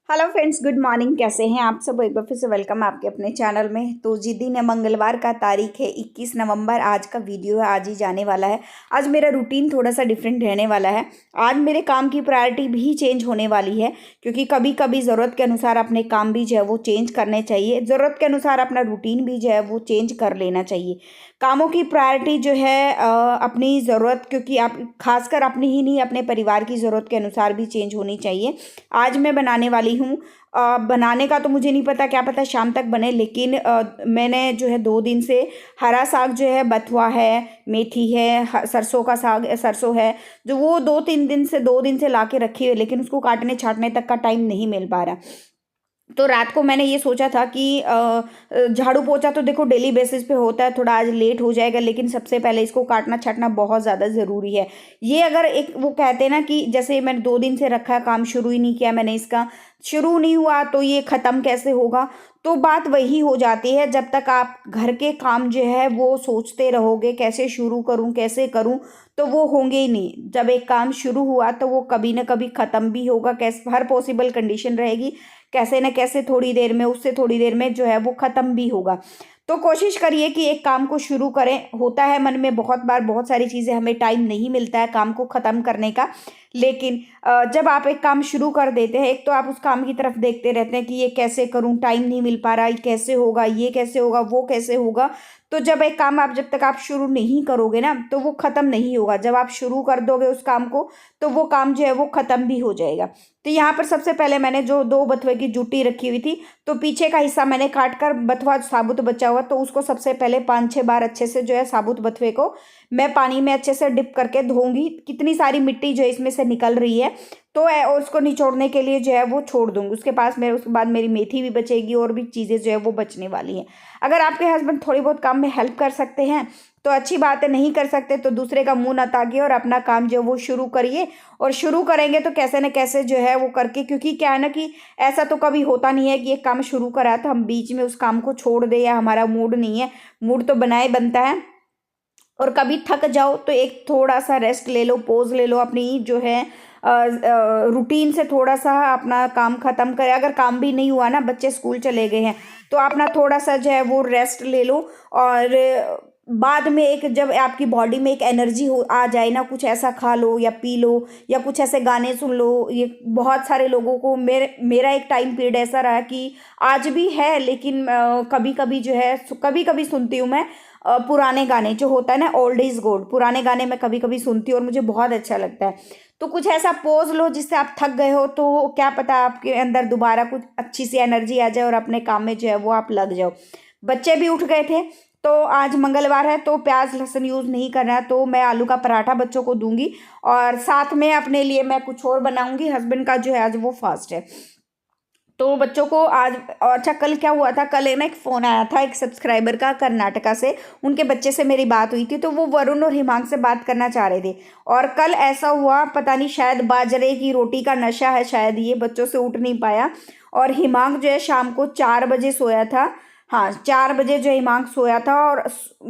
Hello friends, good morning. कैसे हैं आप सब? एक बार फिर से वेलकम है आपके अपने चैनल में। तो जी दिन है, मंगलवार का, तारीख है 21 नवंबर। आज का वीडियो है, आज ही जाने वाला है। आज मेरा रूटीन थोड़ा सा डिफरेंट रहने वाला है। आज मेरे काम की प्रायोरिटी भी चेंज होने वाली है, क्योंकि कभी कभी ज़रूरत के अनुसार अपने काम भी जो है वो चेंज करने चाहिए। ज़रूरत के अनुसार अपना रूटीन भी जो है वो चेंज कर लेना चाहिए। कामों की प्रायोरिटी जो है अपनी ज़रूरत, क्योंकि आप खासकर अपनी ही नहीं, अपने परिवार की ज़रूरत के अनुसार भी चेंज होनी चाहिए। आज मैं बनाने वाली हूँ, बनाने का तो मुझे नहीं पता, क्या पता शाम तक बने, लेकिन मैंने जो है 2 दिन से हरा साग जो है, बथुआ है, मेथी है, सरसों का साग, सरसों है, जो वो 2 दिन से ला के रखी है, लेकिन उसको काटने छाटने तक का टाइम नहीं मिल पा रहा। तो रात को मैंने ये सोचा था कि झाड़ू पोछा तो देखो डेली बेसिस पे होता है, थोड़ा आज लेट हो जाएगा, लेकिन सबसे पहले इसको काटना छाटना बहुत ज़्यादा ज़रूरी है। ये अगर एक वो कहते हैं ना कि जैसे मैंने 2 दिन से रखा है, काम शुरू ही नहीं किया मैंने, इसका शुरू नहीं हुआ तो ये ख़त्म कैसे होगा। तो बात वही हो जाती है, जब तक आप घर के काम जो है वो सोचते रहोगे कैसे शुरू करूं कैसे करूं, तो वो होंगे ही नहीं। जब एक काम शुरू हुआ तो वो कभी ना कभी ख़त्म भी होगा, कैसे हर पॉसिबल कंडीशन रहेगी, कैसे न कैसे थोड़ी देर में, उससे थोड़ी देर में जो है वो ख़त्म भी होगा। तो कोशिश करिए कि एक काम को शुरू करें। होता है मन में बहुत बार, बहुत सारी चीज़ें, हमें टाइम नहीं मिलता है काम को ख़त्म करने का, लेकिन जब आप एक काम शुरू कर देते हैं, एक तो आप उस काम की तरफ देखते रहते हैं कि ये कैसे करूं, टाइम नहीं मिल पा रहा, ये कैसे होगा, ये कैसे होगा, वो कैसे होगा। तो जब एक काम आप, जब तक आप शुरू नहीं करोगे ना, तो वो ख़त्म नहीं होगा। जब आप शुरू कर दोगे उस काम को, तो वो काम जो है वो ख़त्म भी हो जाएगा। तो यहाँ पर सबसे पहले मैंने जो 2 बथुए की जूटी रखी हुई थी, तो पीछे का हिस्सा मैंने काट कर, बथुआ साबुत बचा हुआ, तो उसको सबसे पहले 5-6 बार अच्छे से जो है साबुत बथुए को मैं पानी में अच्छे से डिप करके धोऊंगी। कितनी सारी मिट्टी जो है इसमें से निकल रही है, तो और उसको निचोड़ने के लिए जो है वो छोड़ दूंगी। उसके पास मेरे, उसके बाद मेरी मेथी भी बचेगी, और भी चीज़ें जो है वो बचने वाली हैं। अगर आपके हस्बैंड थोड़ी बहुत काम में हेल्प कर सकते हैं तो अच्छी बात है, नहीं कर सकते तो दूसरे का मुंह न ताकिए और अपना काम जो है वो शुरू करिए। और शुरू करेंगे तो कैसे न कैसे जो है वो करके, क्योंकि क्या है ना कि ऐसा तो कभी होता नहीं है कि एक काम शुरू करा है तो हम बीच में उस काम को छोड़ दें, या हमारा मूड नहीं है। मूड तो बनाए बनता है, और कभी थक जाओ तो एक थोड़ा सा रेस्ट ले लो, पोज ले लो, अपनी जो है रूटीन से थोड़ा सा अपना काम ख़त्म करें। अगर काम भी नहीं हुआ ना, बच्चे स्कूल चले गए हैं, तो अपना थोड़ा सा जो है वो रेस्ट ले लो। और बाद में एक, जब आपकी बॉडी में एक एनर्जी हो आ जाए ना, कुछ ऐसा खा लो या पी लो, या कुछ ऐसे गाने सुन लो। ये बहुत सारे लोगों को, मेरा एक टाइम पीरियड ऐसा रहा कि आज भी है, लेकिन कभी कभी जो है, कभी कभी सुनती हूँ मैं पुराने गाने, जो होता है ना ओल्ड इज गोल्ड, पुराने गाने मैं कभी कभी सुनती हूँ और मुझे बहुत अच्छा लगता है। तो कुछ ऐसा पोज लो जिससे आप थक गए हो, तो क्या पता आपके अंदर दोबारा कुछ अच्छी सी एनर्जी आ जाए और अपने काम में जो है वो आप लग जाओ। बच्चे भी उठ गए थे, तो आज मंगलवार है तो प्याज लहसुन यूज़ नहीं करना है, तो मैं आलू का पराठा बच्चों को दूंगी, और साथ में अपने लिए मैं कुछ और बनाऊंगी। हस्बैंड का जो है आज वो फास्ट है, तो बच्चों को आज। और अच्छा, कल क्या हुआ था, कल एक ना एक फ़ोन आया था एक सब्सक्राइबर का, कर्नाटका से। उनके बच्चे से मेरी बात हुई थी, तो वो वरुण और हिमांश से बात करना चाह रहे थे। और कल ऐसा हुआ, पता नहीं, शायद बाजरे की रोटी का नशा है शायद, ये बच्चों से उठ नहीं पाया। और हिमांश जो है शाम को 4 बजे सोया था। हाँ, 4 बजे जो हिमांश सोया था, और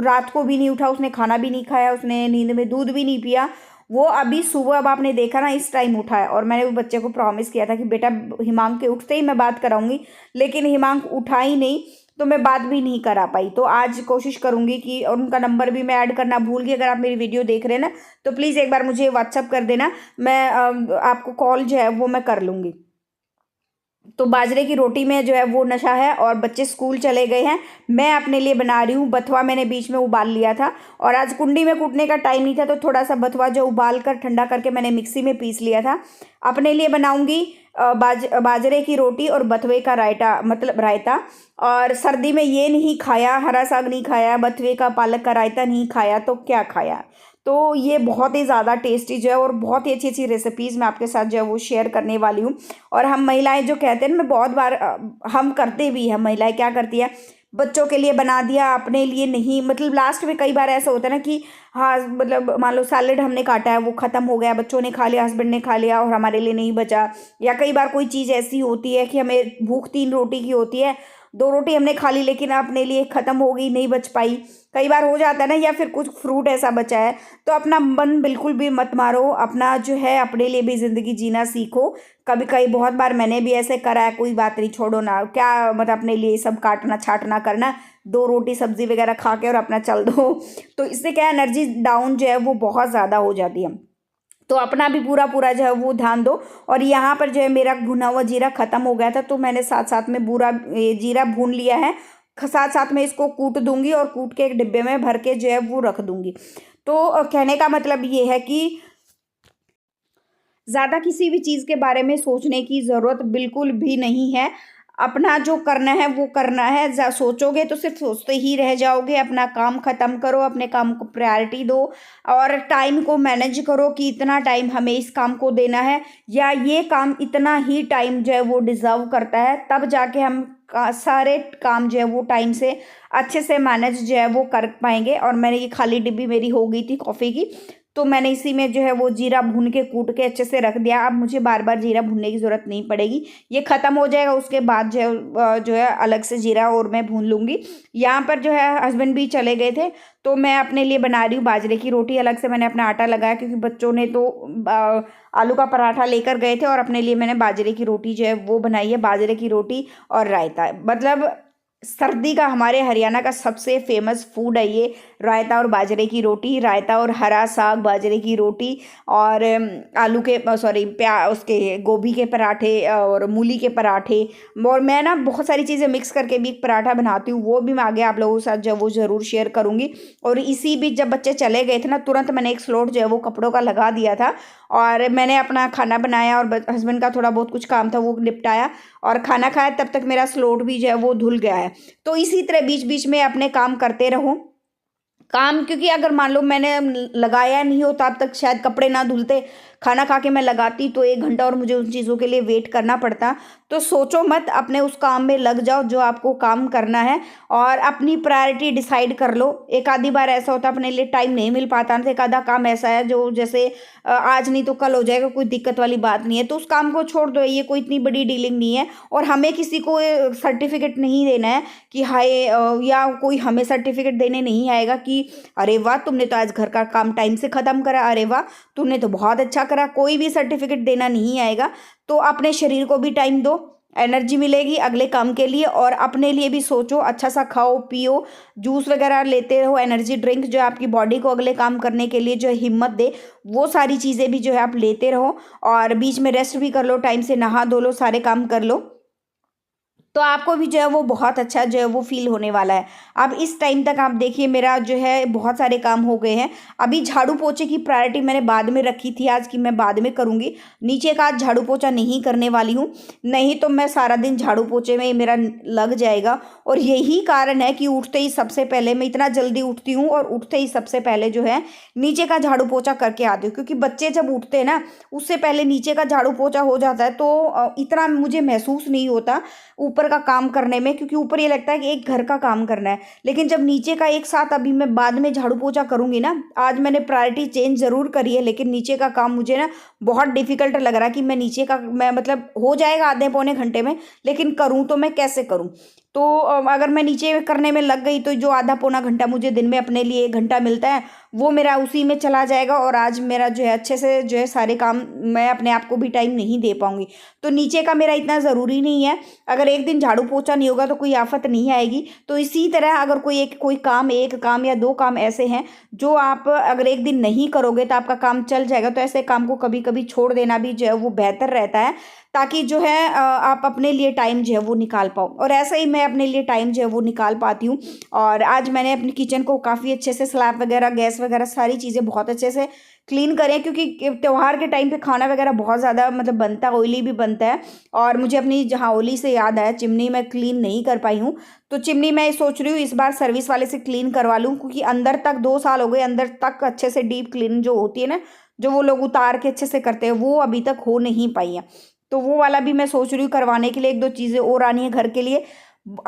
रात को भी नहीं उठा, उसने खाना भी नहीं खाया, उसने नींद में दूध भी नहीं पिया। वो अभी सुबह, अब आपने देखा ना, इस टाइम उठा है। और मैंने वो बच्चे को प्रॉमिस किया था कि बेटा हिमांक के उठते ही मैं बात कराऊंगी, लेकिन हिमांक उठा ही नहीं, तो मैं बात भी नहीं करा पाई। तो आज कोशिश करूंगी कि, और उनका नंबर भी मैं ऐड करना भूल गई। अगर आप मेरी वीडियो देख रहे हैं ना, तो प्लीज़ एक बार मुझे व्हाट्सअप कर देना, मैं आपको कॉल जो है वो मैं कर लूँगी। तो बाजरे की रोटी में जो है वो नशा है, और बच्चे स्कूल चले गए हैं। मैं अपने लिए बना रही हूँ बथुआ, मैंने बीच में उबाल लिया था, और आज कुंडी में कूटने का टाइम नहीं था, तो थोड़ा सा बथुआ जो उबाल कर ठंडा करके मैंने मिक्सी में पीस लिया था। अपने लिए बनाऊंगी बाजरे की रोटी और बथुए का रायता, मतलब रायता। और सर्दी में ये नहीं खाया, हरा साग नहीं खाया, बथुए का पालक का रायता नहीं खाया, तो क्या खाया। तो ये बहुत ही ज़्यादा टेस्टी जो है, और बहुत ही अच्छी अच्छी रेसिपीज़ मैं आपके साथ जो है वो शेयर करने वाली हूँ। और हम महिलाएं जो कहते हैं ना, मैं बहुत बार हम करते भी हैं, महिलाएं क्या करती है, बच्चों के लिए बना दिया, अपने लिए नहीं। मतलब लास्ट में कई बार ऐसा होता है ना कि हाँ, मतलब मान लो सैलेड हमने काटा है, वो ख़त्म हो गया, बच्चों ने खा लिया, हस्बैंड ने खा लिया, और हमारे लिए नहीं बचा। या कई बार कोई चीज़ ऐसी होती है कि हमें भूख 3 रोटी की होती है, 2 रोटी हमने खा ली लेकिन अपने लिए ख़त्म हो गई, नहीं बच पाई, कई बार हो जाता है ना, या फिर कुछ फ्रूट ऐसा बचा है। तो अपना मन बिल्कुल भी मत मारो, अपना जो है अपने लिए भी ज़िंदगी जीना सीखो। कभी कई बहुत बार मैंने भी ऐसे करा है, कोई बात नहीं, छोड़ो ना, क्या मतलब अपने लिए सब काटना छाटना करना, 2 रोटी सब्जी वगैरह खा के और अपना चल दो। तो इससे क्या एनर्जी डाउन जो है वो बहुत ज़्यादा हो जाती है। तो अपना भी पूरा पूरा जो है वो ध्यान दो। और यहाँ पर जो है मेरा भुना हुआ जीरा ख़त्म हो गया था, तो मैंने साथ साथ में जीरा भून लिया है, साथ साथ में इसको कूट दूंगी और कूट के एक डिब्बे में भर के जो है वो रख दूंगी। तो कहने का मतलब ये है कि ज़्यादा किसी भी चीज़ के बारे में सोचने की ज़रूरत बिल्कुल भी नहीं है। अपना जो करना है वो करना है। सोचोगे तो सिर्फ सोचते ही रह जाओगे। अपना काम ख़त्म करो, अपने काम को प्रायोरिटी दो और टाइम को मैनेज करो कि इतना टाइम हमें इस काम को देना है, या ये काम इतना ही टाइम जो है वो डिज़र्व करता है। तब जाके हम सारे काम जो है वो टाइम से अच्छे से मैनेज जो है वो कर पाएंगे। और मैंने ये खाली डिब्बी मेरी हो गई थी कॉफ़ी की, तो मैंने इसी में जो है वो जीरा भून के कूट के अच्छे से रख दिया। अब मुझे बार बार जीरा भूनने की ज़रूरत नहीं पड़ेगी, ये ख़त्म हो जाएगा। उसके बाद जो है अलग से जीरा और मैं भून लूँगी। यहाँ पर जो है हस्बैंड भी चले गए थे, तो मैं अपने लिए बना रही हूँ बाजरे की रोटी। अलग से मैंने अपना आटा लगाया क्योंकि बच्चों ने तो आलू का पराठा लेकर गए थे, और अपने लिए मैंने बाजरे की रोटी जो है वो बनाई है। बाजरे की रोटी और रायता, मतलब सर्दी का हमारे हरियाणा का सबसे फेमस फूड है ये, रायता और बाजरे की रोटी। रायता और हरा साग, बाजरे की रोटी और आलू के सॉरी उसके गोभी के पराठे और मूली के पराठे। और मैं ना बहुत सारी चीज़ें मिक्स करके भी एक पराठा बनाती हूँ, वो भी मैं आगे आप लोगों के साथ जो वो ज़रूर शेयर करूँगी। और इसी बीच जब बच्चे चले गए थे ना, तुरंत मैंने एक स्लॉट जो है वो कपड़ों का लगा दिया था, और मैंने अपना खाना बनाया और हस्बैंड का थोड़ा बहुत कुछ काम था वो निपटाया और खाना खाया। तब तक मेरा स्लॉट भी जो है वो धुल गया है। तो इसी तरह बीच बीच में अपने काम करते रहो। काम, क्योंकि अगर मान लो मैंने लगाया नहीं होता अब तक शायद कपड़े ना धुलते, खाना खा के मैं लगाती तो 1 घंटा और मुझे उन चीज़ों के लिए वेट करना पड़ता। तो सोचो मत, अपने उस काम में लग जाओ जो आपको काम करना है, और अपनी प्रायोरिटी डिसाइड कर लो। एक आधी बार ऐसा होता है अपने लिए टाइम नहीं मिल पाता, तो एक आधा काम ऐसा है जो जैसे आज नहीं तो कल हो जाएगा, कोई दिक्कत वाली बात नहीं है, तो उस काम को छोड़ दो, ये कोई इतनी बड़ी डीलिंग नहीं है। और हमें किसी को सर्टिफिकेट नहीं देना है कि हाय, या कोई हमें सर्टिफिकेट देने नहीं आएगा कि अरे वाह तुमने तो आज घर का काम टाइम से ख़त्म करा, अरे वाह तुमने तो बहुत अच्छा करा। कोई भी सर्टिफिकेट देना नहीं आएगा। तो अपने शरीर को भी टाइम दो, एनर्जी मिलेगी अगले काम के लिए। और अपने लिए भी सोचो, अच्छा सा खाओ पियो, जूस वगैरह लेते रहो, एनर्जी ड्रिंक जो आपकी बॉडी को अगले काम करने के लिए जो हिम्मत दे, वो सारी चीज़ें भी जो है आप लेते रहो। और बीच में रेस्ट भी कर लो, टाइम से नहा धो लो, सारे काम कर लो, तो आपको भी जो है वो बहुत अच्छा जो है वो फील होने वाला है। अब इस टाइम तक आप देखिए मेरा जो है बहुत सारे काम हो गए हैं। अभी झाड़ू पोछे की प्रायोरिटी मैंने बाद में रखी थी आज, की मैं बाद में करूँगी। नीचे का आज झाड़ू पोछा नहीं करने वाली हूँ, नहीं तो मैं सारा दिन झाड़ू पोछे में ही मेरा लग जाएगा। और यही कारण है कि उठते ही सबसे पहले मैं इतना जल्दी उठती हूँ, और उठते ही सबसे पहले जो है नीचे का झाड़ू पोछा करके आती हूँ। क्योंकि बच्चे जब उठते हैं ना, उससे पहले नीचे का झाड़ू पोछा हो जाता है, तो इतना मुझे महसूस नहीं होता ऊपर का काम करने में, क्योंकि ऊपर ये लगता है कि एक घर का काम करना है। लेकिन जब नीचे का एक साथ, अभी मैं बाद में झाड़ू पोछा करूँगी ना, आज मैंने प्रायोरिटी चेंज ज़रूर करी है, लेकिन नीचे का काम मुझे ना बहुत डिफिकल्ट लग रहा है कि मैं नीचे का, मैं मतलब हो जाएगा आधे पौने घंटे में, लेकिन करूँ तो मैं कैसे करूँ। तो अगर मैं नीचे करने में लग गई तो जो आधा पौना घंटा मुझे दिन में अपने लिए 1 घंटा मिलता है, वो मेरा उसी में चला जाएगा। और आज मेरा जो है अच्छे से जो है सारे काम, मैं अपने आप को भी टाइम नहीं दे पाऊँगी। तो नीचे का मेरा इतना ज़रूरी नहीं है। अगर एक दिन झाड़ू पोछा नहीं होगा तो कोई आफत नहीं आएगी। तो इसी तरह अगर कोई काम, एक काम या 2 काम ऐसे हैं जो आप अगर एक दिन नहीं करोगे तो आपका काम चल जाएगा, तो ऐसे काम को कभी कभी छोड़ देना भी जो है वो बेहतर रहता है, ताकि जो है आप अपने लिए टाइम जो है वो निकाल पाओ। और ऐसा ही मैं अपने लिए टाइम जो है वो निकाल पाती हूँ। और आज मैंने अपनी किचन को काफ़ी अच्छे से, स्लैब वगैरह, गैस वगैरह, सारी चीज़ें बहुत अच्छे से क्लीन करें, क्योंकि त्यौहार के टाइम पे खाना वगैरह बहुत ज़्यादा मतलब बनता है, ऑयली भी बनता है। और मुझे अपनी जहाँ ओली से याद आया, चिमनी मैं क्लीन नहीं कर पाई हूँ, तो चिमनी मैं सोच रही हूँ इस बार सर्विस वाले से क्लीन करवा लूँ, क्योंकि अंदर तक 2 साल हो गए, अंदर तक अच्छे से डीप क्लीन जो होती है ना, जो वो लोग उतार के अच्छे से करते हैं, वो अभी तक हो नहीं पाई है। तो वो वाला भी मैं सोच रही हूँ करवाने के लिए। 1-2 चीज़ें और आनी है घर के लिए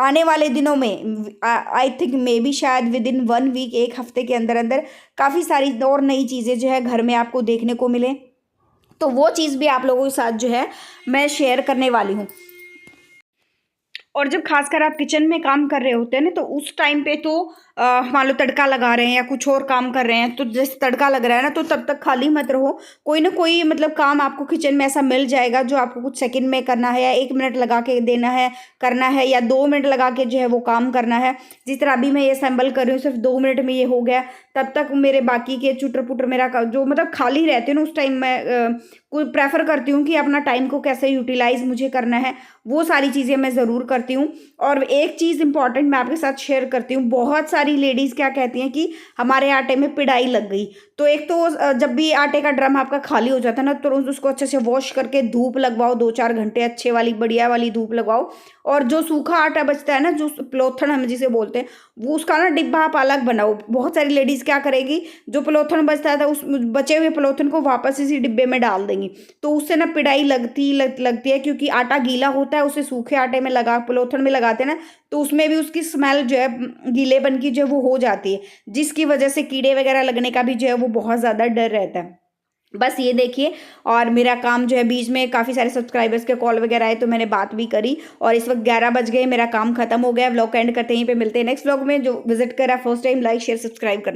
आने वाले दिनों में। आई थिंक मे बी शायद विद इन 1 वीक, 1 हफ्ते के अंदर अंदर काफ़ी सारी और नई चीज़ें जो है घर में आपको देखने को मिले, तो वो चीज़ भी आप लोगों के साथ जो है मैं शेयर करने वाली हूँ। और जब खासकर आप किचन में काम कर रहे होते हैं ना, तो उस टाइम पे तो मान लो तड़का लगा रहे हैं या कुछ और काम कर रहे हैं, तो जैसे तड़का लग रहा है ना, तो तब तक खाली मत रहो। कोई ना कोई मतलब काम आपको किचन में ऐसा मिल जाएगा जो आपको कुछ सेकंड में करना है, या 1 मिनट लगा के देना है करना है, या 2 मिनट लगा के जो है वो काम करना है। जिस तरह अभी मैं ये असेंबल कर रही हूँ, सिर्फ 2 मिनट में ये हो गया। तब तक मेरे बाकी के चुटर पुटर मेरा जो मतलब खाली रहते हैं ना, उस टाइम मैं कोई प्रेफर करती हूँ कि अपना टाइम को कैसे यूटिलाइज मुझे करना है, वो सारी चीज़ें मैं ज़रूर करती हूँ। और एक चीज़ इंपॉर्टेंट मैं आपके साथ शेयर करती हूँ, बहुत सारी लेडीज़ क्या कहती हैं कि हमारे आटे में पिड़ाई लग गई। तो एक तो जब भी आटे का ड्रम आपका खाली हो जाता है ना, तुरंत उसको अच्छे से वॉश करके धूप लगवाओ, 2-4 घंटे अच्छे वाली बढ़िया वाली धूप लगवाओ। और जो सूखा आटा बचता है ना, जो पलोथन हम जिसे बोलते हैं, वो उसका ना डिब्बा आप अलग बनाओ। बहुत सारी लेडीज़ क्या करेगी, जो पलोथन बचता था उस बचे हुए पलोथन को वापस इसी डिब्बे में डाल देंगी। तो उससे ना पिड़ाई लगती है, क्योंकि आटा गीला होता है, उसे सूखे आटे में लगा पलोथन में लगाते हैं ना, तो उसमें भी उसकी स्मेल जो है गीलेपन की जो है वो हो जाती है, जिसकी वजह से कीड़े वगैरह लगने का भी जो है वो बहुत ज़्यादा डर रहता है। बस ये देखिए, और मेरा काम जो है बीच में काफ़ी सारे सब्सक्राइबर्स के कॉल वगैरह आए, तो मैंने बात भी करी, और इस वक्त 11 बज गए, मेरा काम खत्म हो गया। व्लॉग का एंड करते हैं, यहीं पे मिलते हैं नेक्स्ट व्लॉग में। जो विजिट करा first time, like share subscribe कर।